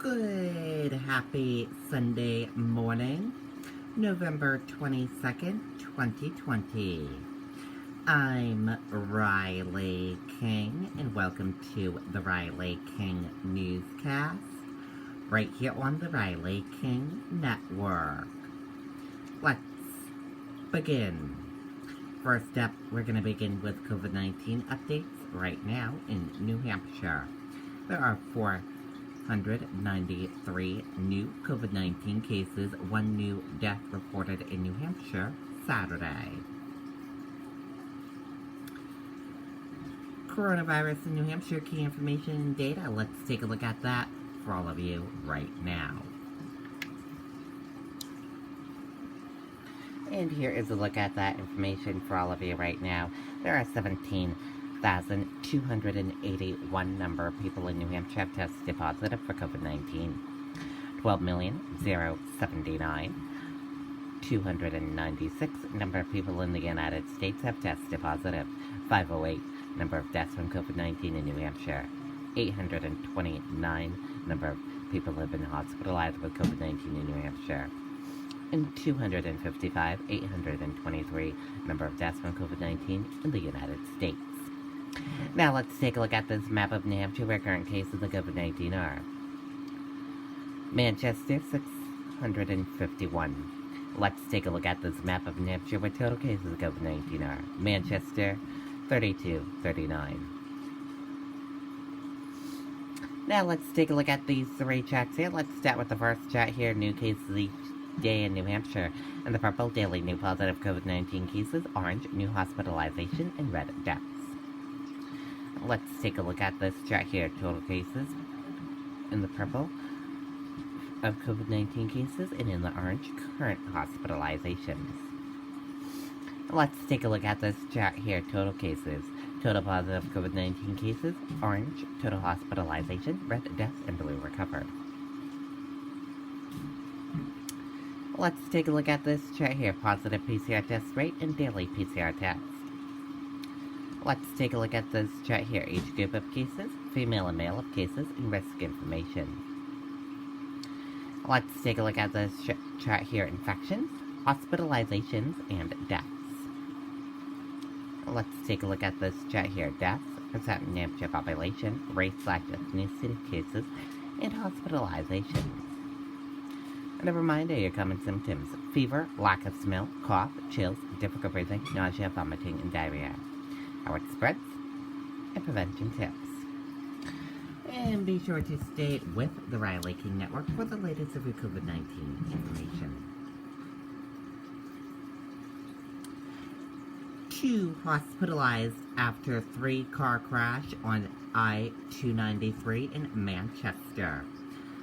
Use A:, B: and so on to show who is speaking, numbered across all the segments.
A: Good, happy Sunday morning, November 22nd, 2020. I'm Riley King, and welcome to the Riley King Newscast, right here on the Riley King Network. Let's begin. First up, we're going to begin with COVID-19 updates right now in New Hampshire. There are 493 new COVID-19 cases, one new death reported in New Hampshire Saturday. Coronavirus in New Hampshire, key information and data. Let's take a look at that for all of you right now. And here is a look at that information for all of you right now. There are 17,281 number of people in New Hampshire have tested positive for COVID-19. 12,079,296 number of people in the United States have tested positive. 508 number of deaths from COVID-19 in New Hampshire. 829 number of people have been hospitalized with COVID-19 in New Hampshire. And 823 number of deaths from COVID-19 in the United States. Now let's take a look at this map of New Hampshire where current cases of COVID-19 are. Manchester, 651. Let's take a look at this map of New Hampshire where total cases of COVID-19 are. Manchester, 3239. Now let's take a look at these three charts here. Let's start with the first chart here, new cases each day in New Hampshire. In the purple, daily new positive COVID-19 cases, orange, new hospitalization, and red, deaths. Let's take a look at this chart here, total cases in the purple of COVID-19 cases, and in the orange, current hospitalizations. Let's take a look at this chart here, total cases, total positive COVID-19 cases, orange, total hospitalization, red, deaths, and blue, recovered. Let's take a look at this chart here, positive PCR test rate and daily PCR tests. Let's take a look at this chart here, age group of cases, female and male of cases, and risk information. Let's take a look at this chart here, infections, hospitalizations, and deaths. Let's take a look at this chart here, deaths, percent New Hampshire population, race/ethnicity cases, and hospitalizations. And a reminder, your common symptoms: fever, lack of smell, cough, chills, difficult breathing, nausea, vomiting, and diarrhea. How it spreads, and prevention tips. And be sure to stay with the Riley King Network for the latest of your COVID-19 information. 2 hospitalized after 3-car crash on I-293 in Manchester.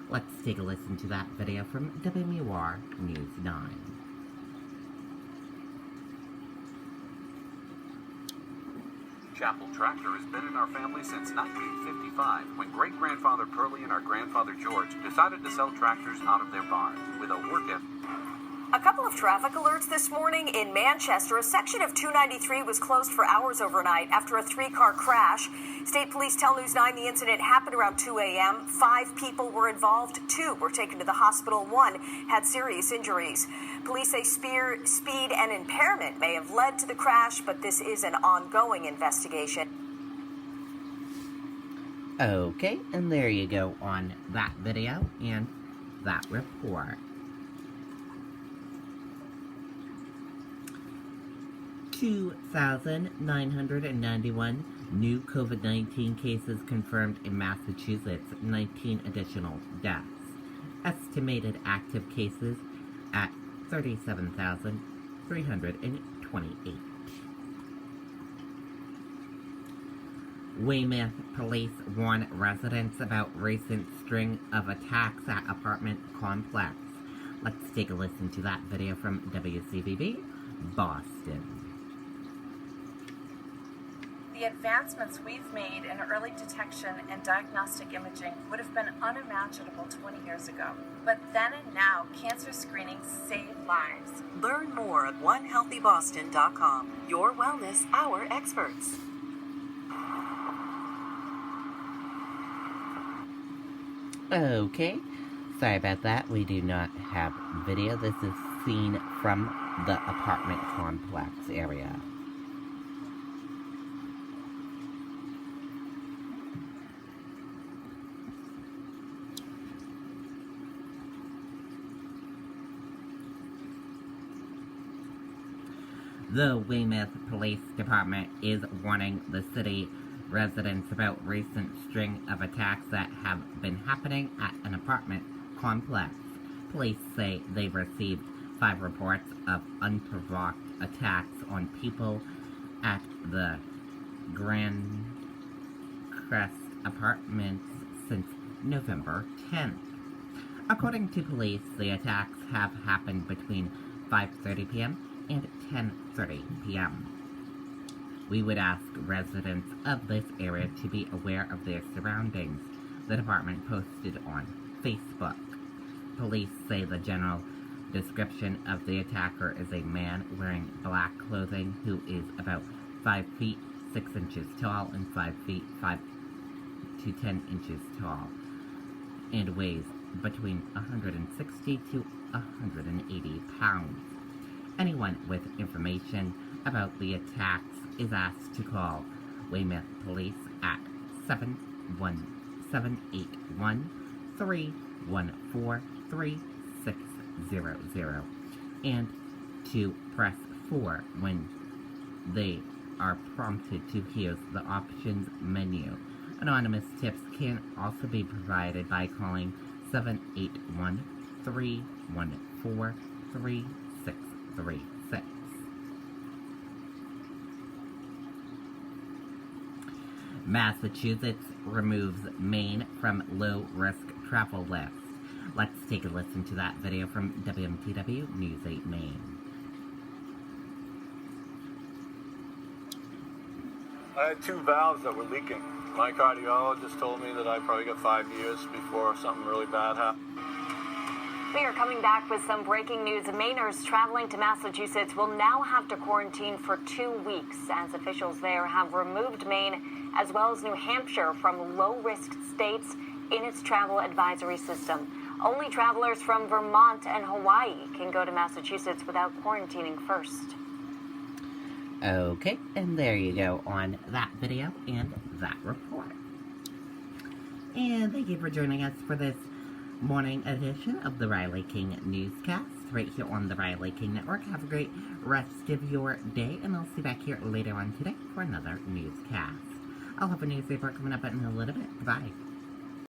A: Let's take a listen to that video from WMUR News 9.
B: Chapel Tractor has been in our family since 1955, when great-grandfather Pearlie and our grandfather George decided to sell tractors out of their barn with a work ethic.
C: A couple of traffic alerts this morning in Manchester. A section of 293 was closed for hours overnight after a 3-car crash. State police tell News 9 the incident happened around 2 a.m. 5 people were involved. 2 were taken to the hospital. 1 had serious injuries. Police say speed and impairment may have led to the crash, but this is an ongoing investigation.
A: Okay, and there you go on that video and that report. 2,991 new COVID-19 cases confirmed in Massachusetts, 19 additional deaths. Estimated active cases at 37,328. Weymouth police warn residents about recent string of attacks at apartment complex. Let's take a listen to that video from WCVB, Boston.
D: The advancements we've made in early detection and diagnostic imaging would have been unimaginable 20 years ago. But then and now, cancer screenings save lives.
C: Learn more at onehealthyboston.com. Your wellness, our experts.
A: Okay, sorry about that. We do not have video. This is seen from the apartment complex area. The Weymouth Police Department is warning the city residents about recent string of attacks that have been happening at an apartment complex. Police say they've received 5 reports of unprovoked attacks on people at the Grand Crest Apartments since November 10th. According to police, the attacks have happened between 5:30 p.m. and 10:30 p.m. We would ask residents of this area to be aware of their surroundings, the department posted on Facebook. Police say the general description of the attacker is a man wearing black clothing who is about 5 feet 6 inches tall and 5 feet 5 to 10 inches tall and weighs between 160 to 180 pounds. Anyone with information about the attacks is asked to call Weymouth Police at 717-813-143-600 and to press 4 when they are prompted to use the options menu. Anonymous tips can also be provided by calling 781-314-3636. Massachusetts removes Maine from low-risk travel list. Let's take a listen to that video from WMTW News 8 Maine.
E: I had 2 valves that were leaking. My cardiologist told me that I probably got 5 years before something really bad happened.
C: We are coming back with some breaking news. Mainers traveling to Massachusetts will now have to quarantine for 2 weeks as officials there have removed Maine as well as New Hampshire from low-risk states in its travel advisory system. Only travelers from Vermont and Hawaii can go to Massachusetts without quarantining first.
A: Okay, and there you go on that video and that report. And thank you for joining us for this morning edition of the Riley King Newscast right here on the Riley King Network. Have a great rest of your day, and I'll see you back here later on today for another newscast. I'll have a news report coming up in a little bit. Bye.